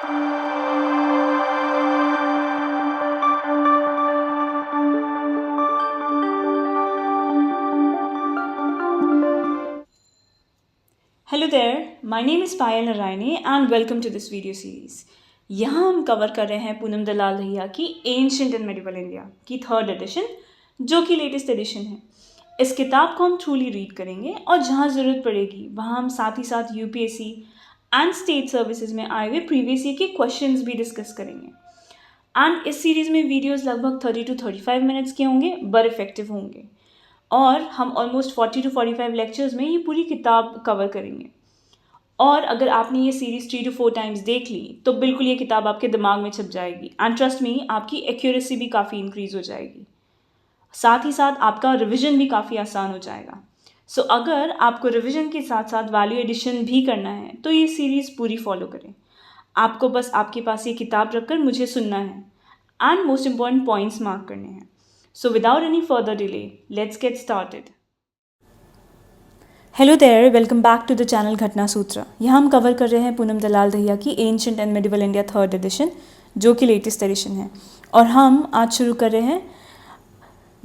Hello there, my name is Payal Narayani and welcome to this video series. यहाँ हम cover कर रहे हैं पूनम दलाल दहिया की एंशिएंट एंड मेडिवल इंडिया की 3rd एडिशन, जो कि लेटेस्ट एडिशन है। इस किताब को हम ट्रूली रीड करेंगे और जहाँ ज़रूरत पड़ेगी वहाँ हम साथ ही साथ UPSC एंड स्टेट सर्विसेज में आए हुए प्रीवियस ईयर के क्वेश्चंस भी डिस्कस करेंगे। एंड इस सीरीज़ में वीडियोज़ लगभग 30 to 35 मिनट्स के होंगे, बट इफेक्टिव होंगे, और हम ऑलमोस्ट 40 to 45 लेक्चर्स में ये पूरी किताब कवर करेंगे। और अगर आपने ये सीरीज़ 3 to 4 टाइम्स देख ली तो बिल्कुल ये किताब आपके दिमाग में छप जाएगी एंड ट्रस्ट मी, आपकी एक्यूरेसी भी काफ़ी इंक्रीज़ हो जाएगी। साथ ही साथ आपका रिवीजन भी काफ़ी आसान हो जाएगा। सो अगर आपको रिवीजन के साथ साथ वैल्यू एडिशन भी करना है तो ये सीरीज़ पूरी फॉलो करें। आपको बस आपके पास ये किताब रखकर मुझे सुनना है and most important points mark करने हैं। So without any further delay, let's get started. Hello there, welcome back to the channel Ghatna Sutra. यहाँ हम कवर कर रहे हैं पूनम दलाल दहिया की ancient and medieval India 3rd edition, जो कि लेटेस्ट एडिशन है। और हम आज शुरू कर रहे हैं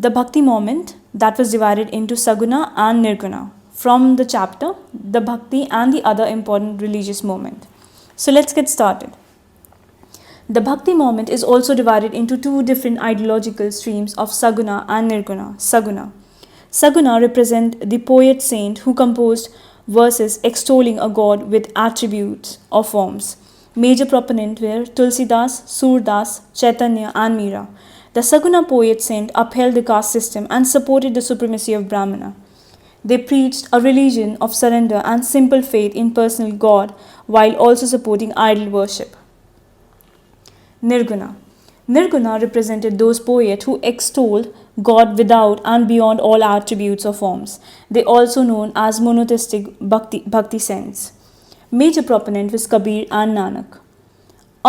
the bhakti movement that was divided into saguna and nirguna from the chapter the bhakti and the other important religious movement. So let's get started. The Bhakti movement is also divided into two different ideological streams of Saguna and Nirguna. Saguna represent the poet saint who composed verses extolling a god with attributes or forms. Major proponent were Tulsidas, Surdas, Chaitanya and Meera. The Saguna poet saint upheld the caste system and supported the supremacy of Brahmana. They preached a religion of surrender and simple faith in personal God while also supporting idol worship. Nirguna represented those poets who extolled God without and beyond all attributes or forms. They also known as monotheistic Bhakti saints. Major proponent was Kabir and Nanak.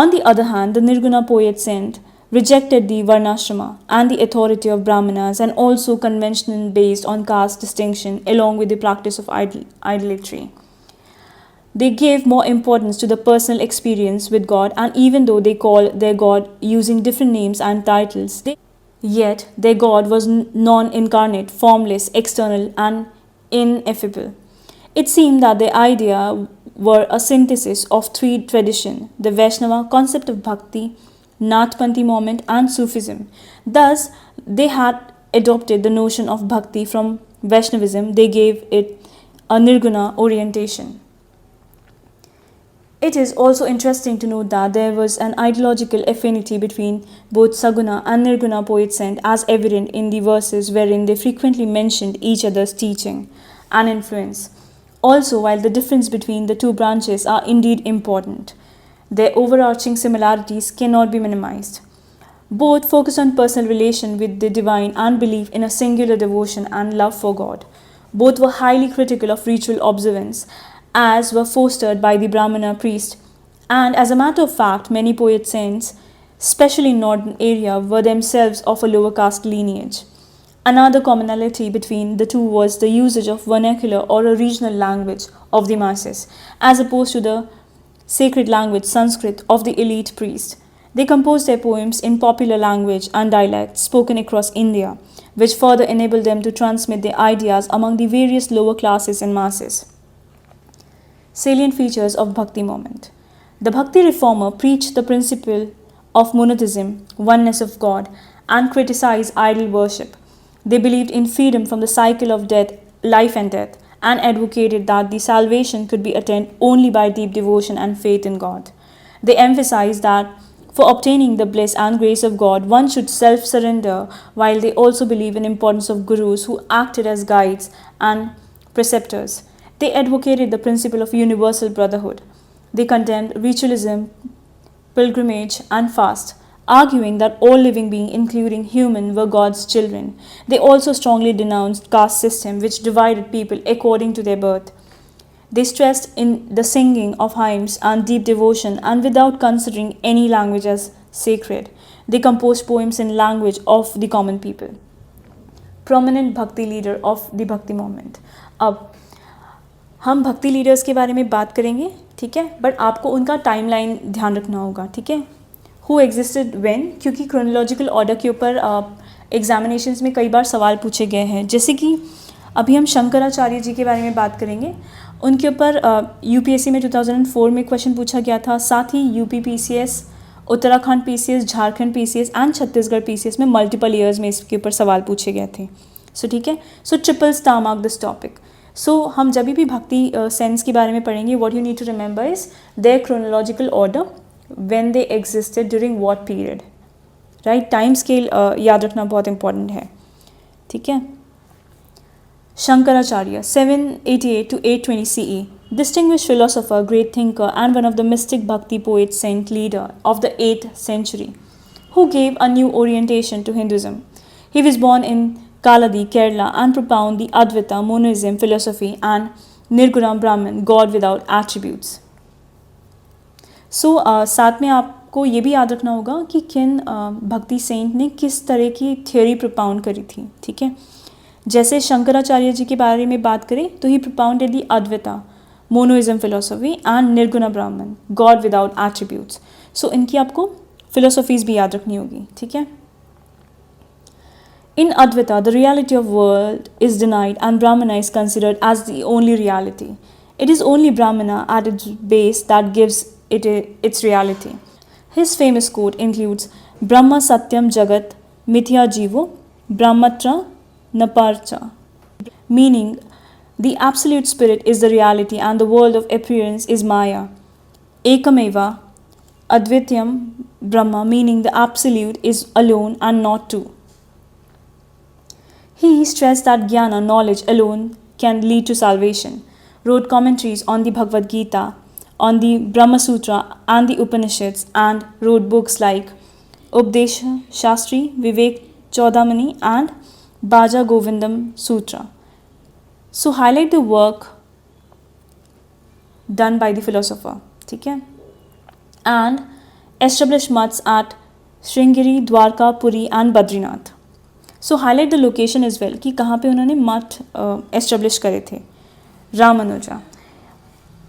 On the other hand, the Nirguna poet saint rejected the Varnashrama and the authority of Brahmanas and also convention based on caste distinction along with the practice of idolatry. They gave more importance to the personal experience with God, and even though they called their God using different names and titles, yet their God was non-incarnate, formless, external, and ineffable. It seemed that their idea were a synthesis of 3 traditions: the Vaishnava concept of Bhakti, Nathpanthi movement, and Sufism. Thus, they had adopted the notion of Bhakti from Vaishnavism. They gave it a Nirguna orientation. It is also interesting to note that there was an ideological affinity between both Saguna and Nirguna poet saint, as evident in the verses wherein they frequently mentioned each other's teaching and influence. Also, while the difference between the two branches are indeed important, their overarching similarities cannot be minimized. Both focus on personal relation with the divine and belief in a singular devotion and love for God. Both were highly critical of ritual observance, as were fostered by the Brahmana priest, and as a matter of fact, many poet saints, especially in northern area, were themselves of a lower caste lineage. Another commonality between the two was the usage of vernacular or a regional language of the masses, as opposed to the sacred language Sanskrit of the elite priest. They composed their poems in popular language and dialects spoken across India, which further enabled them to transmit their ideas among the various lower classes and masses. Salient features of Bhakti movement. The Bhakti reformer preached the principle of monotheism, oneness of God, and criticized idol worship. They believed in freedom from the cycle of life and death, and advocated that the salvation could be attained only by deep devotion and faith in God. They emphasized that for obtaining the bliss and grace of God, one should self-surrender, while they also believe in the importance of gurus who acted as guides and preceptors. They advocated the principle of universal brotherhood. They condemned ritualism, pilgrimage, and fast, arguing that all living beings, including human, were God's children. They also strongly denounced caste system, which divided people according to their birth. They stressed in the singing of hymns and deep devotion, and without considering any language as sacred. They composed poems in language of the common people. Prominent Bhakti leader of the Bhakti movement. अब हम भक्ति leaders के बारे में बात करेंगे ठीक है, बट आपको उनका टाइमलाइन ध्यान रखना होगा, ठीक है। हु एग्जिस्टेड व्हेन, क्योंकि क्रोनोलॉजिकल ऑर्डर के ऊपर एग्जामिनेशंस में कई बार सवाल पूछे गए हैं, जैसे कि अभी हम शंकराचार्य जी के बारे में बात करेंगे। उनके ऊपर यूपीएससी में 2004 में क्वेश्चन पूछा गया था, साथ ही UP PCS, Uttarakhand PCS, Jharkhand PCS and Chhattisgarh PCS में मल्टीपल ईयर्स में इसके ऊपर सवाल पूछे गए थे। सो ठीक है, so triple star mark this topic. So हम जब भी भक्ति सेंस के बारे में पढ़ेंगे, what you need to remember is their chronological order, when they existed, during what period, right. Time scale याद रखना बहुत इंपॉर्टेंट है, ठीक है। Shankaracharya, 788 to 820 CE, distinguished philosopher, great thinker, and one of the mystic Bhakti poet saint leader of the 8th century, who gave a new orientation to Hinduism. He was born in Kaladi, Kerala, and propounded the Advaita monism philosophy and Nirguna Brahman, God without attributes. So, साथ में आपको ये भी याद रखना होगा कि किन भक्ति सेंट ने किस तरह की थ्योरी propound करी थी, ठीक है। जैसे शंकराचार्य जी के बारे में बात करें तो ही propounded the Advaita monoism philosophy and Nirguna Brahman, God without attributes. So इनकी आपको philosophies भी याद रखनी होगी, ठीक है। In Advaita, the reality of world is denied and Brahmana is considered as the only reality. It is only Brahmana at its base that gives it its reality. His famous quote includes Brahma Satyam Jagat Mithya Jivo Brahmatra Naparcha, meaning the absolute spirit is the reality and the world of appearance is Maya. Ekameva Advityam Brahma, meaning the absolute is alone and not two. He stressed that jnana, knowledge alone, can lead to salvation, wrote commentaries on the Bhagavad Gita, on the Brahma Sutra and the Upanishads, and wrote books like Updesha Shastri, Vivek Chaudhamani and Bhaja Govindam Sutra. So highlight the work done by the philosopher, ठीक है, and establish mats at Sringeri, Dwarka, Puri and Badrinath. So highlight the location as well कि कहाँ पे उन्होंने मठ establish करे थे। रामानुजा,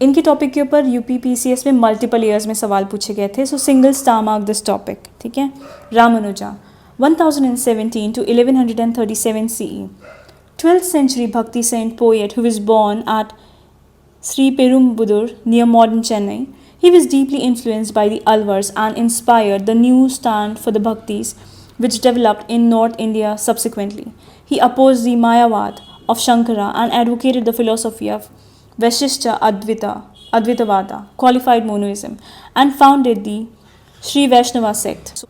इनके टॉपिक के ऊपर यूपीपीसीएस में मल्टीपल ईयर्स में सवाल पूछे गए थे, सो single star mark this topic, ठीक है। Ramanuja 1017 to 1137 CE, 12th century Bhakti saint poet who was born at Sri Perumbudur near modern Chennai. He was deeply influenced by the Alvars and inspired the new stand for the Bhaktis which developed in North India subsequently. He opposed the Mayavad of Shankara and advocated the philosophy of Vaishishta Advaitavada, qualified monoism, and founded the Sri Vaishnava sect.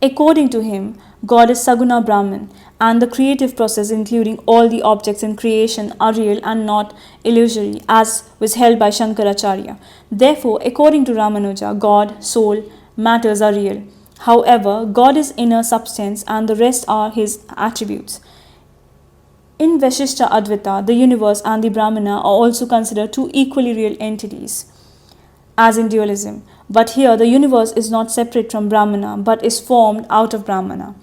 According to him, God is Saguna Brahman, and the creative process, including all the objects in creation, are real and not illusory, as was held by Shankaracharya. Therefore, according to Ramanuja, God, soul, matters are real. However, God is inner substance and the rest are his attributes. In Vaishishta Advaita, the universe and the Brahmana are also considered two equally real entities, as in dualism. But here, the universe is not separate from Brahmana, but is formed out of Brahmana.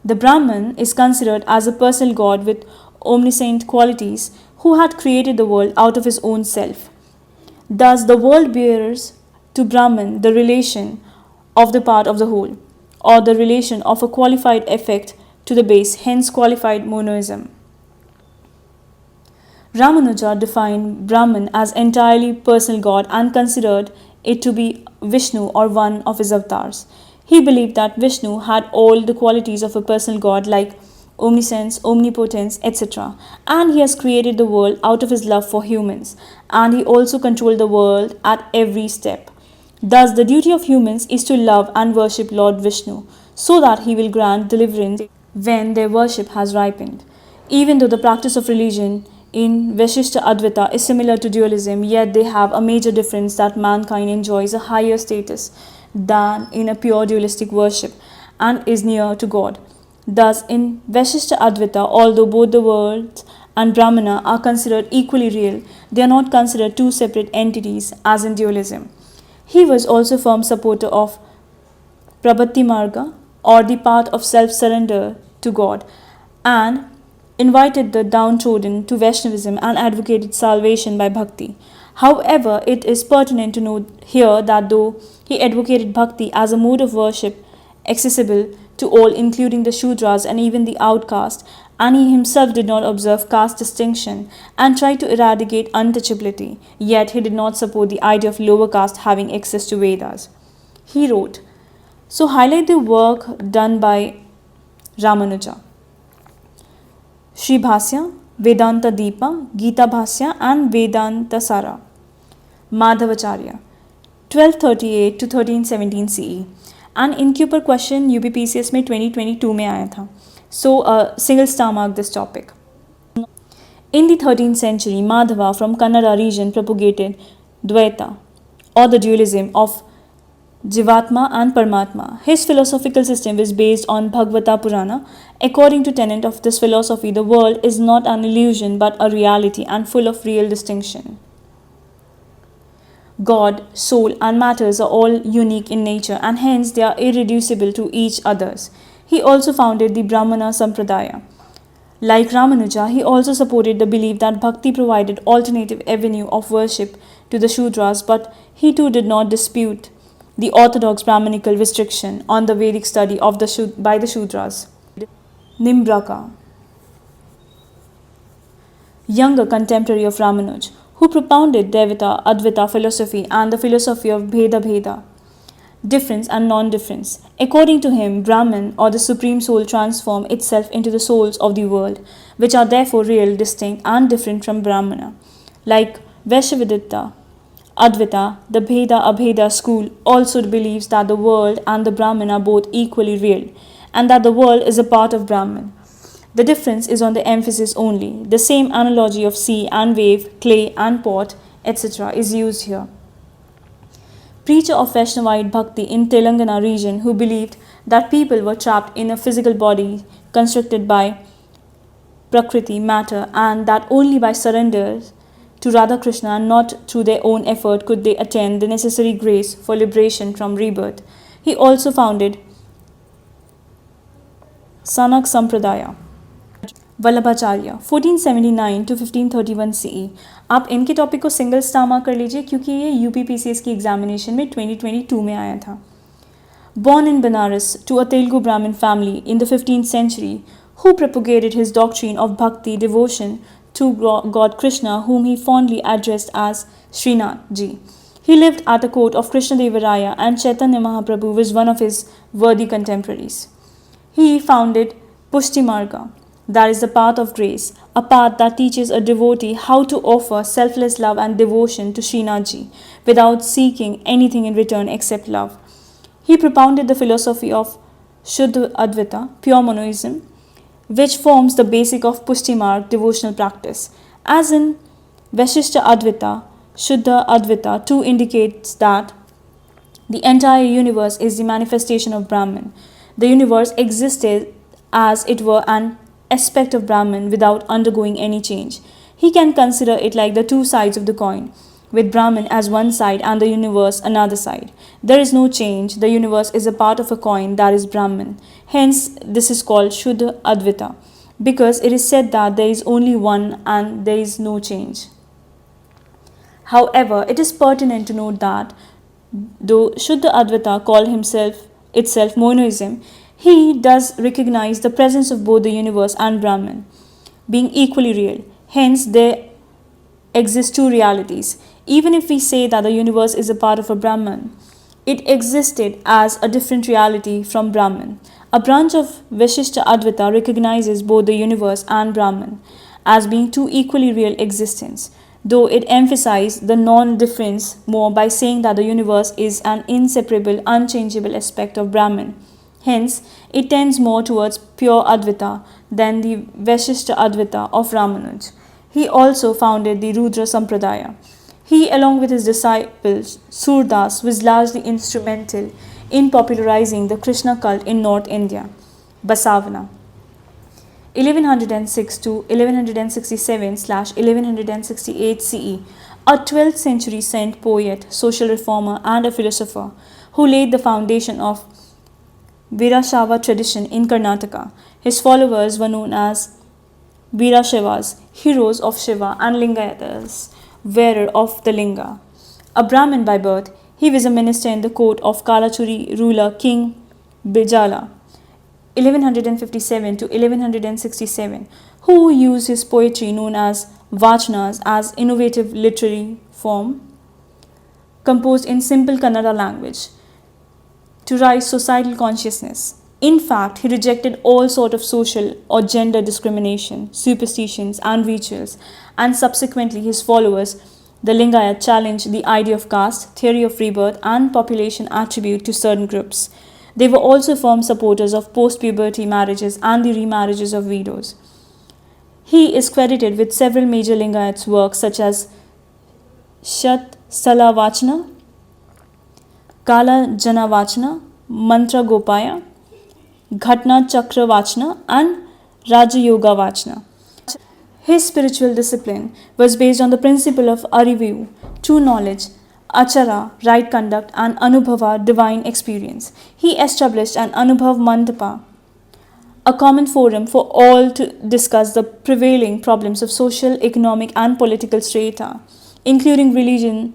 The Brahman is considered as a personal God with omniscient qualities who had created the world out of his own self. Thus, the world bears to Brahman the relation of the part of the whole, or the relation of a qualified effect to the base, hence qualified monoism. Ramanuja defined Brahman as entirely personal God and considered it to be Vishnu or one of his avatars. He believed that Vishnu had all the qualities of a personal God like omniscience, omnipotence, etc. And he has created the world out of his love for humans, and he also controlled the world at every step. Thus, the duty of humans is to love and worship Lord Vishnu, so that he will grant deliverance when their worship has ripened. Even though the practice of religion in Vaishishta Advaita is similar to dualism, yet they have a major difference that mankind enjoys a higher status than in a pure dualistic worship and is near to God. Thus, in Vaishishta Advaita, although both the world and Brahmana are considered equally real, they are not considered two separate entities as in dualism. He was also a firm supporter of Prabhati Marga, or the path of self-surrender to God, and invited the downtrodden to Vaishnavism and advocated salvation by Bhakti. However, it is pertinent to note here that though he advocated bhakti as a mode of worship accessible to all, including the Shudras and even the outcast, and he himself did not observe caste distinction and tried to eradicate untouchability, yet he did not support the idea of lower caste having access to Vedas. He wrote, so highlight the work done by Ramanuja, Sri Bhasya, Vedanta Deepa, Gita Bhasya and Vedanta Sara, Madhavacharya, 1238 to 1317 CE. And इनके ऊपर question UPSC में 2022 में आया था. So single star mark this topic. In the 13th century, Madhava from Kannada region propagated Dvaita or the dualism of Jivatma and Paramatma. His philosophical system is based on Bhagavata Purana. According to tenet of this philosophy, the world is not an illusion but a reality and full of real distinction. God, soul and matters are all unique in nature and hence they are irreducible to each others. He also founded the Brahmana Sampradaya. Like Ramanuja, he also supported the belief that bhakti provided alternative avenue of worship to the Shudras, but he too did not dispute the orthodox Brahmanical restriction on the Vedic study of by the Shudras. Nimbraka, younger contemporary of Ramanuj, who propounded Devata Advaita philosophy and the philosophy of Bheda Bheda, difference and non-difference. According to him, Brahman or the Supreme Soul transforms itself into the souls of the world, which are therefore real, distinct and different from Brahmana. Like Vaishyavedanta, Advaita, the Bheda Abheda school also believes that the world and the Brahman are both equally real and that the world is a part of Brahman. The difference is on the emphasis only. The same analogy of sea and wave, clay and pot, etc. is used here. Preacher of Vaishnavite Bhakti in Telangana region who believed that people were trapped in a physical body constructed by Prakriti, matter, and that only by surrender to Radha Krishna and not through their own effort could they attain the necessary grace for liberation from rebirth. He also founded Sanak Sampradaya. Vallabhacharya 1479 to 1531 CE. आप इनके topic को single star mark कर लीजिए क्योंकि ये UPSC की examination में 2022 में आया था. Born in Benares to a Telugu Brahmin family in the 15th century, who propagated his doctrine of bhakti devotion to God Krishna, whom he fondly addressed as Srinath Ji. He lived at the court of Krishna Devaraya and Chaitanya Mahaprabhu was one of his worthy contemporaries. He founded Pushti Marga, that is the path of grace, a path that teaches a devotee how to offer selfless love and devotion to Srinath Ji without seeking anything in return except love. He propounded the philosophy of Shuddha Advaita, pure monoism, which forms the basic of Pushti Marg devotional practice. As in Vaishishta Advaita, Shuddha Advaita too indicates that the entire universe is the manifestation of Brahman. The universe existed as it were an aspect of Brahman without undergoing any change. He can consider it like the two sides of the coin, with Brahman as one side and the universe another side. There is no change. The universe is a part of a coin that is Brahman. Hence, this is called Shuddha Advaita, because it is said that there is only one and there is no change. However, it is pertinent to note that though Shuddha Advaita called itself monoism, he does recognize the presence of both the universe and Brahman being equally real. Hence, there exist two realities. Even if we say that the universe is a part of a Brahman, it existed as a different reality from Brahman. A branch of Vaishishta Advaita recognizes both the universe and Brahman as being two equally real existence, though it emphasizes the non-difference more by saying that the universe is an inseparable, unchangeable aspect of Brahman. Hence, it tends more towards pure Advaita than the Vaishishta Advaita of Ramanuj. He also founded the Rudra Sampradaya. He, along with his disciples, Surdas, was largely instrumental in popularizing the Krishna cult in North India. Basavana, 1106 to 1167/1168 CE, a 12th century saint poet, social reformer, and a philosopher who laid the foundation of Virashava tradition in Karnataka. His followers were known as Virashavas, heroes of Shiva, and Lingayatas, wearer of the linga. A Brahmin by birth, he was a minister in the court of Kalachuri ruler King Bijala, 1157 to 1167, who used his poetry known as Vachanas as innovative literary form composed in simple Kannada language to raise societal consciousness. In fact, he rejected all sort of social or gender discrimination, superstitions and rituals, and subsequently his followers, the Lingayat, challenged the idea of caste, theory of rebirth and population attribute to certain groups. They were also firm supporters of post-puberty marriages and the remarriages of widows. He is credited with several major Lingayats works such as Shat Stala Vachana, Kala Jana Vachana, Mantra Gopaya, Ghatna Chakra Vachana and Raja Yoga Vachana. His spiritual discipline was based on the principle of Arivu, true knowledge, Achara, right conduct and Anubhava, divine experience. He established an Anubhav Mandapa, a common forum for all to discuss the prevailing problems of social, economic and political strata, including religion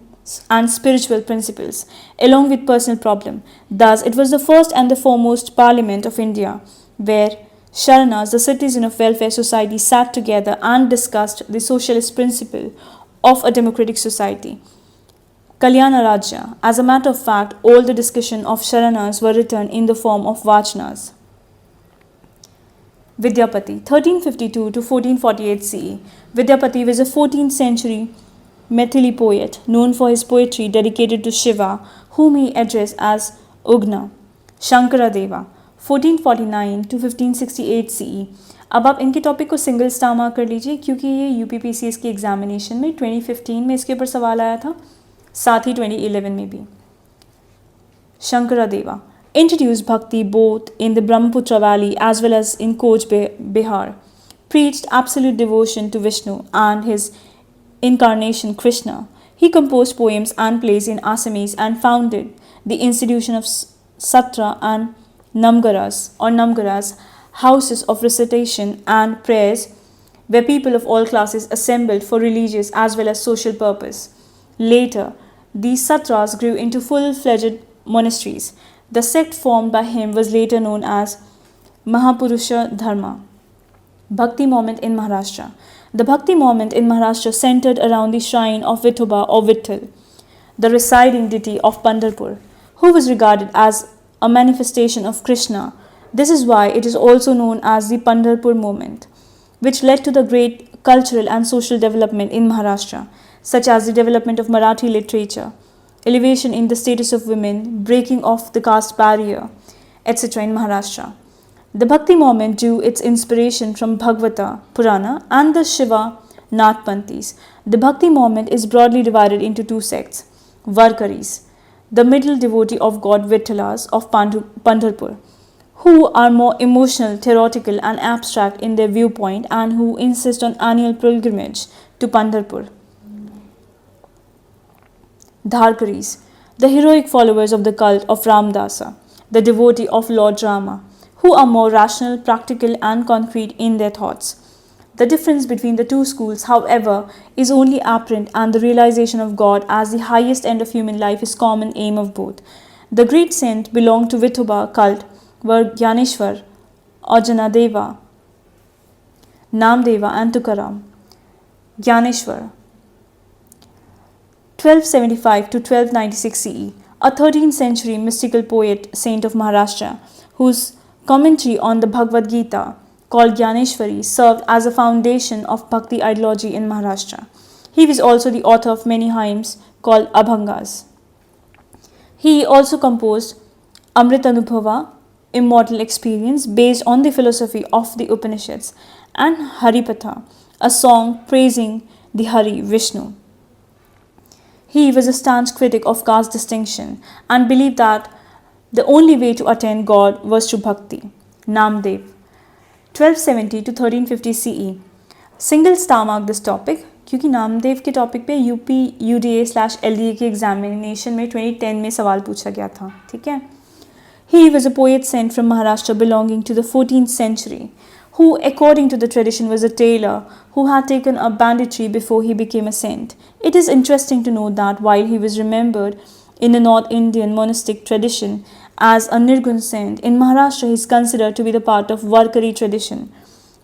and spiritual principles, along with personal problem. Thus, it was the first and the foremost parliament of India, where Sharanas, the citizen of welfare society, sat together and discussed the socialist principle of a democratic society. Kalyana Rajya. As a matter of fact, all the discussion of Sharanas were written in the form of Vachanas. Vidyapati, 1352 to 1448 CE. Vidyapati was a 14th century Maithili poet known for his poetry dedicated to Shiva, whom he addressed as Ugna. Shankara Deva, 1449 to 1568 CE. अब आप इनके topic को single star mark कर लीजिए क्योंकि ये UPPCS की examination में 2015 में इसके ऊपर सवाल आया था, साथ ही 2011 में भी. Shankara Deva introduced Bhakti both in the Brahmaputra valley as well as in Cooch Behar, preached absolute devotion to Vishnu and his incarnation Krishna. He composed poems and plays in Assamese and founded the institution of Sutra and Namgaras, houses of recitation and prayers where people of all classes assembled for religious as well as social purpose. Later, these Satras grew into full-fledged monasteries. The sect formed by him was later known as Mahapurusha Dharma. Bhakti movement in Maharashtra. The Bhakti movement in Maharashtra centered around the shrine of Vithoba or Vitthal, the residing deity of Pandharpur, who was regarded as a manifestation of Krishna. This is why it is also known as the Pandharpur movement, which led to the great cultural and social development in Maharashtra, such as the development of Marathi literature, elevation in the status of women, breaking of the caste barrier, etc. in Maharashtra. The Bhakti movement drew its inspiration from Bhagavata Purana and the Shiva Nathpanthis. The Bhakti movement is broadly divided into two sects: Varkaris, the middle devotee of God Vitthalas of Pandharpur, who are more emotional, theoretical and abstract in their viewpoint and who insist on annual pilgrimage to Pandharpur. Dharkaris, the heroic followers of the cult of Ramdasa, the devotee of Lord Rama, who are more rational, practical and concrete in their thoughts. The difference between the two schools, however, is only apparent, and the realization of God as the highest end of human life is common aim of both. The great saints belonged to Vithoba cult were Gyaneshwar, Ajanadeva, Namdeva and Tukaram. Gyaneshwar, 1275 to 1296 CE, a 13th century mystical poet saint of Maharashtra, whose commentary on the Bhagavad Gita, called Gyaneshwari, served as a foundation of Bhakti ideology in Maharashtra. He was also the author of many hymns called Abhangas. He also composed Amrit Anubhava, Immortal Experience, based on the philosophy of the Upanishads, and Haripatha, a song praising the Hari, Vishnu. He was a staunch critic of caste distinction and believed that the only way to attain God was through bhakti. Namdev, 1270 to 1350 CE. Single star mark this topic क्योंकि नामदेव के topic पे UP UDA/LDA के examination में 2010 में सवाल पूछा गया था, ठीक है. He was a poet saint from Maharashtra belonging to the 14th century who, according to the tradition, was a tailor who had taken up banditry before he became a saint. It is interesting to note that while he was remembered in the North Indian monastic tradition as a Nirgun saint, in Maharashtra he is considered to be the part of Varkari tradition,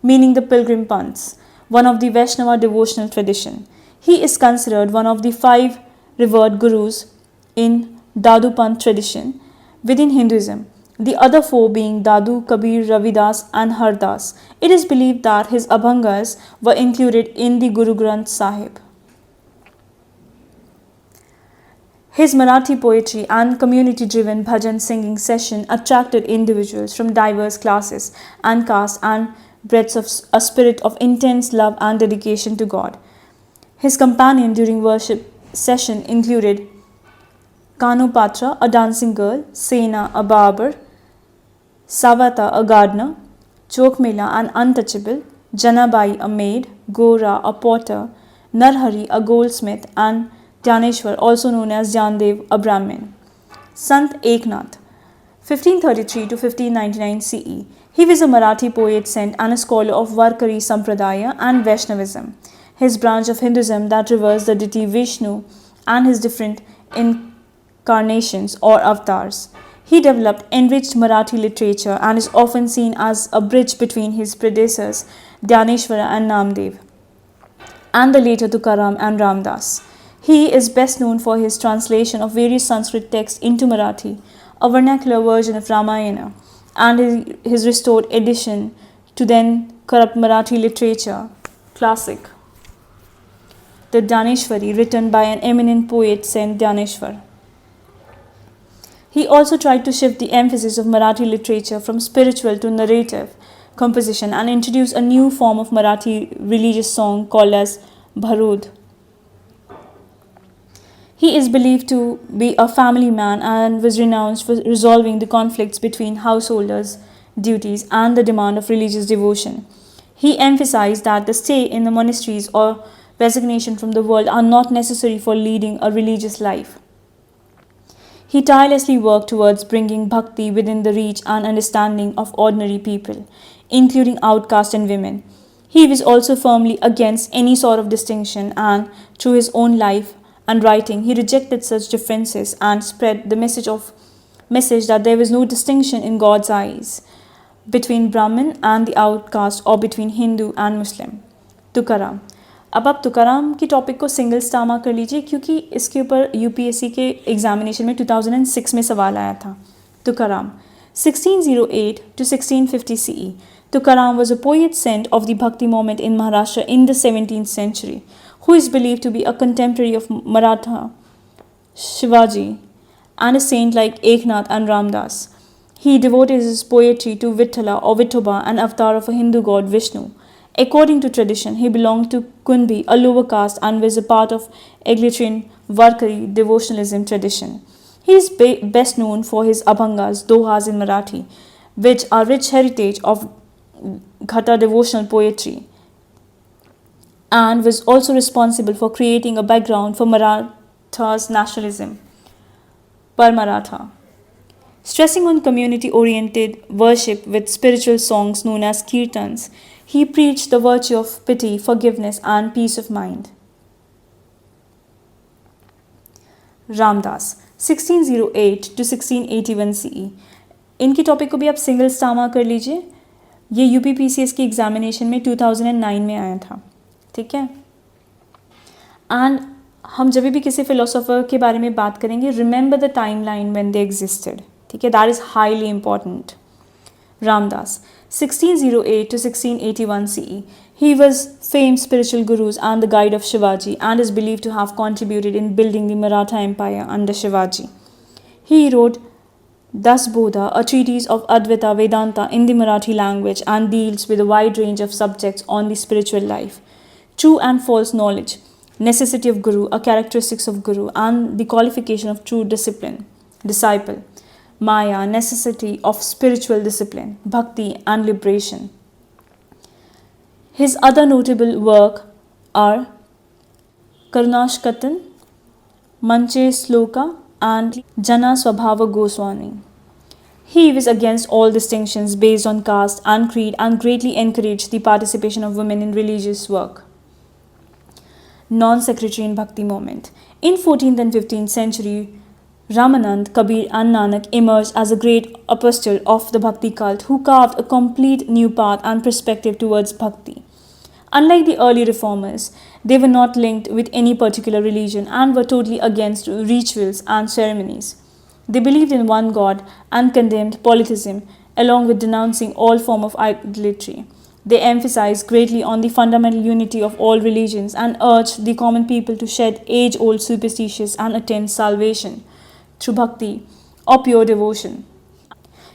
meaning the pilgrim panths, one of the Vaishnava devotional tradition. He is considered one of the 5 revered gurus in Dadu Panth tradition within Hinduism, the other 4 being Dadu, Kabir, Ravidas and Hardas. It is believed that his Abhangas were included in the Guru Granth Sahib. His Marathi poetry and community-driven bhajan singing session attracted individuals from diverse classes and castes and breadths of a spirit of intense love and dedication to God. His companion during worship session included Kanu Patra, a dancing girl, Sena, a barber, Savata, a gardener, Chokmela, an untouchable, Janabai, a maid, Gora, a potter, Narhari, a goldsmith, and Dhyaneshwar, also known as Jandev, a Brahmin. Sant Eknath, 1533 to 1599 CE. He was a Marathi poet, saint, and a scholar of Varkari Sampradaya and Vaishnavism, his branch of Hinduism that reveres the deity Vishnu and his different incarnations or avatars. He developed enriched Marathi literature and is often seen as a bridge between his predecessors Dhyaneshwara and Namdev and the later Tukaram and Ramdas. He is best known for his translation of various Sanskrit texts into Marathi, a vernacular version of Ramayana, and his restored edition to then corrupt Marathi literature classic, the Dhaneshwari, written by an eminent poet Saint Dhyaneshwar. He also tried to shift the emphasis of Marathi literature from spiritual to narrative composition and introduce a new form of Marathi religious song called as Bharud. He is believed to be a family man and was renowned for resolving the conflicts between householders' duties and the demand of religious devotion. He emphasized that the stay in the monasteries or resignation from the world are not necessary for leading a religious life. He tirelessly worked towards bringing Bhakti within the reach and understanding of ordinary people, including outcasts and women. He was also firmly against any sort of distinction, and through his own life and writing, he rejected such differences and spread the message that there was no distinction in God's eyes between Brahmin and the outcast or between Hindu and Muslim. Tukaram. अब आप तुकाराम की topic को single star mark कर लीजिए क्योंकि इसके ऊपर UPSC के एग्जामिनेशन में 2006 में सवाल आया था. Tukaram 1608 to 1650 CE. Tukaram was a poet saint of the Bhakti movement in Maharashtra in the 17th century, who is believed to be a contemporary of Maratha Shivaji and a saint like Eknath and Ramdas. He devoted his poetry to Vithala or Vithoba, an avatar of a Hindu god Vishnu. According to tradition, he belonged to Kunbi, a lower caste, and was a part of egalitarian Varkari devotionalism tradition. He is best known for his Abhangas, Dohas in Marathi, which are rich heritage of Ghatna devotional poetry, and was also responsible for creating a background for Maratha's nationalism, Parmaratha. Stressing on community-oriented worship with spiritual songs known as kirtans, he preached the virtue of pity, forgiveness, and peace of mind. Ramdas 1608 to 1681 CE. इनकी topic को भी आप single star mark कर लीजिए. ये UPPCS की examination में 2009 में आया था. ठीक है. एंड हम जब भी किसी फिलोसोफर के बारे में बात करेंगे, remember the time line when they existed. ठीक है, that is highly important. Ramdas 1608 to 1681 CE. He was famed spiritual gurus and the guide of Shivaji and is believed to have contributed in building the Maratha Empire under Shivaji. He wrote Das Bodha, a treatise of Advaita Vedanta in the Marathi language, and deals with a wide range of subjects on the spiritual life. True and false knowledge, necessity of Guru, a characteristics of Guru, and the qualification of true disciple. Maya, necessity of spiritual discipline, Bhakti, and liberation. His other notable work are Karunashkatan, Manche Sloka, and Jana Swabhava Goswami. He was against all distinctions based on caste and creed and greatly encouraged the participation of women in religious work. Non-sectarian Bhakti movement. In 14th and 15th century, Ramanand, Kabir and Nanak emerged as a great apostle of the Bhakti cult who carved a complete new path and perspective towards Bhakti. Unlike the early reformers, they were not linked with any particular religion and were totally against rituals and ceremonies. They believed in one God and condemned polytheism, along with denouncing all form of idolatry. They emphasized greatly on the fundamental unity of all religions and urged the common people to shed age-old superstitions and attain salvation through bhakti or pure devotion.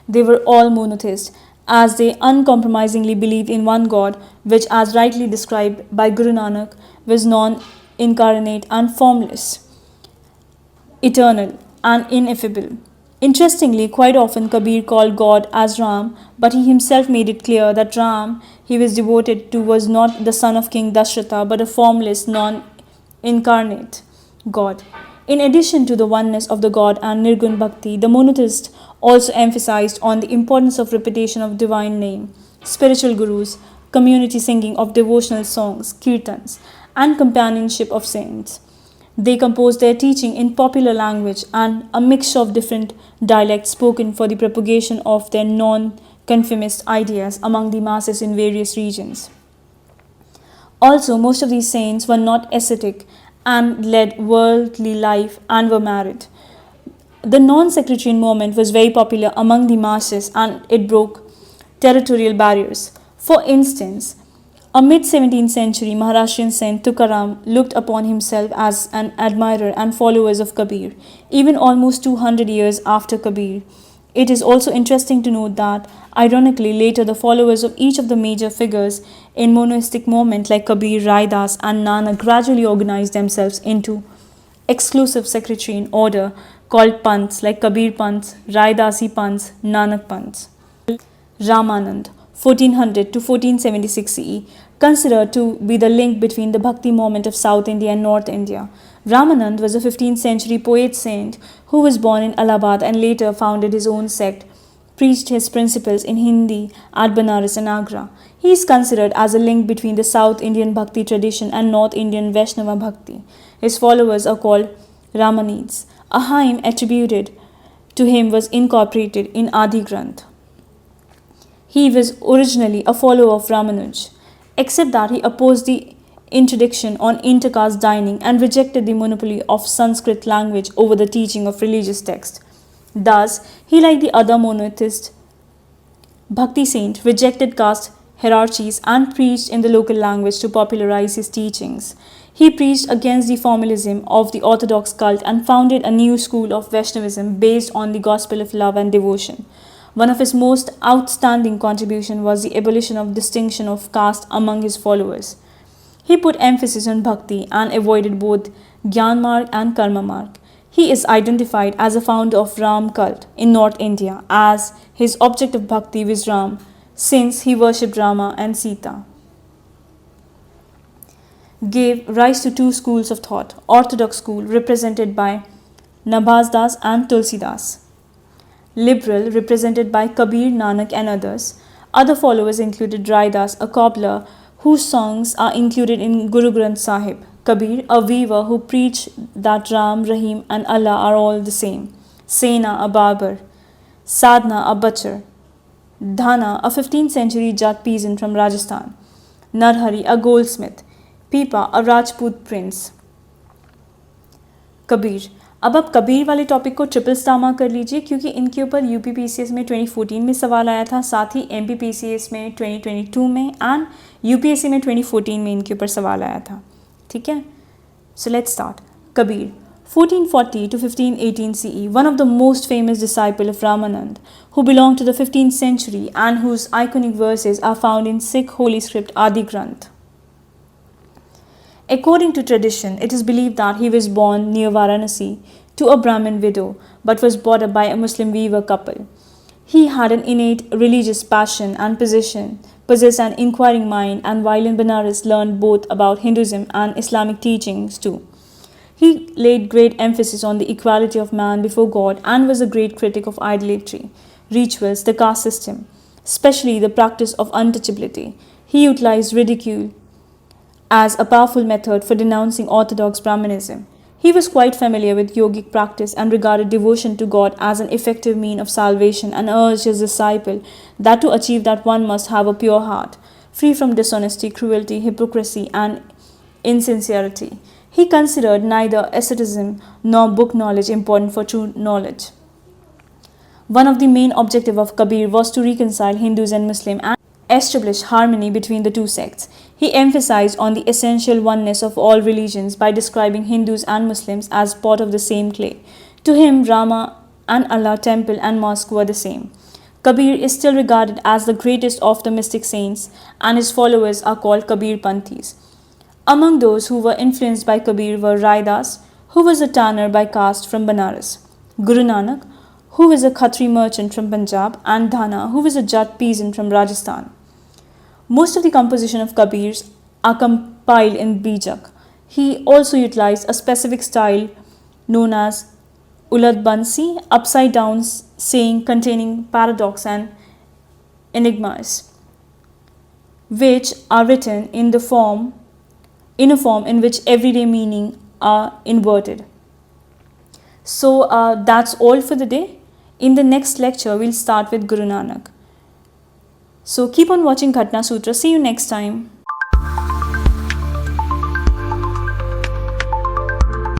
They were all monotheists, as they uncompromisingly believed in one God, which, as rightly described by Guru Nanak, was non-incarnate and formless, eternal and ineffable. Interestingly, quite often Kabir called God as Ram, but he himself made it clear that Ram he was devoted to was not the son of King Dashratha, but a formless, non-incarnate God. In addition to the oneness of the God and Nirgun Bhakti, the monotheists also emphasized on the importance of repetition of divine name, spiritual gurus, community singing of devotional songs, kirtans, and companionship of saints. They composed their teaching in popular language and a mixture of different dialects spoken for the propagation of their non-conformist ideas among the masses in various regions. Also, most of these saints were not ascetic and led worldly life and were married. The non-sectarian movement was very popular among the masses and it broke territorial barriers. For instance, a mid-17th century Maharashtrian saint Tukaram looked upon himself as an admirer and follower of Kabir, even almost 200 years after Kabir. It is also interesting to note that, ironically, later the followers of each of the major figures in monistic movement like Kabir, Raidas and Nanak gradually organized themselves into exclusive sectarian order called Panths like Kabir Panths, Raidasi Panths, Nanak Panths. Ramanand, 1400 to 1476 CE, considered to be the link between the Bhakti movement of South India and North India. Ramanand was a 15th century poet saint who was born in Allahabad and later founded his own sect, preached his principles in Hindi at Banaras and Agra. He is considered as a link between the South Indian Bhakti tradition and North Indian Vaishnava Bhakti. His followers are called Ramanids. A hymn attributed to him was incorporated in Adi Granth. He was originally a follower of Ramanuj, except that he opposed the interdiction on intercaste dining and rejected the monopoly of Sanskrit language over the teaching of religious texts. Thus, he, like the other monotheist Bhakti saint, rejected caste hierarchies and preached in the local language to popularize his teachings. He preached against the formalism of the orthodox cult and founded a new school of Vaishnavism based on the gospel of love and devotion. One of his most outstanding contributions was the abolition of distinction of caste among his followers. He put emphasis on bhakti and avoided both Gyan Marg and Karma Marg. He is identified as a founder of Ram cult in North India, as his object of bhakti was Ram, since he worshipped Rama and Sita. Gave rise to two schools of thought: Orthodox school represented by Nabhas and Tulsidas, Liberal represented by Kabir, Nanak and others. Other followers included Raidas, a cobbler whose songs are included in Guru Granth Sahib; Kabir, a weaver who preached that Ram, Rahim and Allah are all the same; Sena, a barber; Sadhna, a butcher; Dhana, a 15th century Jat peasant from Rajasthan; Narhari, a goldsmith; Pipa, a Rajput prince. Kabir. अब आप कबीर वाले topic को triple star mark कर लीजिए, क्योंकि इनके ऊपर UPPCS में 2014 में सवाल आया था, साथ ही एमपीपीसीएस में 2022 में एंड यूपीएससी में 2014 में इनके ऊपर सवाल आया था. ठीक है, so let's start. Kabir, 1440 to 1518 CE, one of the most famous disciples of Ramanand, who belonged to the 15th century and whose iconic verses are found in Sikh holy script Adi Granth. According to tradition, it is believed that he was born near Varanasi to a Brahmin widow, but was brought up by a Muslim weaver couple. He had an innate religious passion and possessed an inquiring mind, and while in Benares learned both about Hinduism and Islamic teachings too. He laid great emphasis on the equality of man before God and was a great critic of idolatry. rituals, the caste system, especially the practice of untouchability. He utilized ridicule as a powerful method for denouncing orthodox Brahmanism. He was quite familiar with yogic practice and regarded devotion to God as an effective means of salvation, and urged his disciple that to achieve that one must have a pure heart, free from dishonesty, cruelty, hypocrisy, and insincerity. He considered neither asceticism nor book knowledge important for true knowledge. One of the main objectives of Kabir was to reconcile Hindus and Muslims and establish harmony between the two sects. He emphasized on the essential oneness of all religions by describing Hindus and Muslims as part of the same clay. To him, Rama and Allah, temple and mosque were the same. Kabir is still regarded as the greatest of the mystic saints, and his followers are called Kabir Panthis. Among those who were influenced by Kabir were Raidas, who was a tanner by caste from Banaras, Guru Nanak, who was a Khatri merchant from Punjab, and Dhana, who was a Jat peasant from Rajasthan. Most of the composition of Kabir's are compiled in Bijak. He also utilized a specific style known as Ulad Bansi, upside down saying containing paradox and enigmas, which are written in a form in which everyday meaning are inverted. So that's all for the day. In the next lecture, we'll start with Guru Nanak. So keep on watching Ghatna Sutra. See you next time.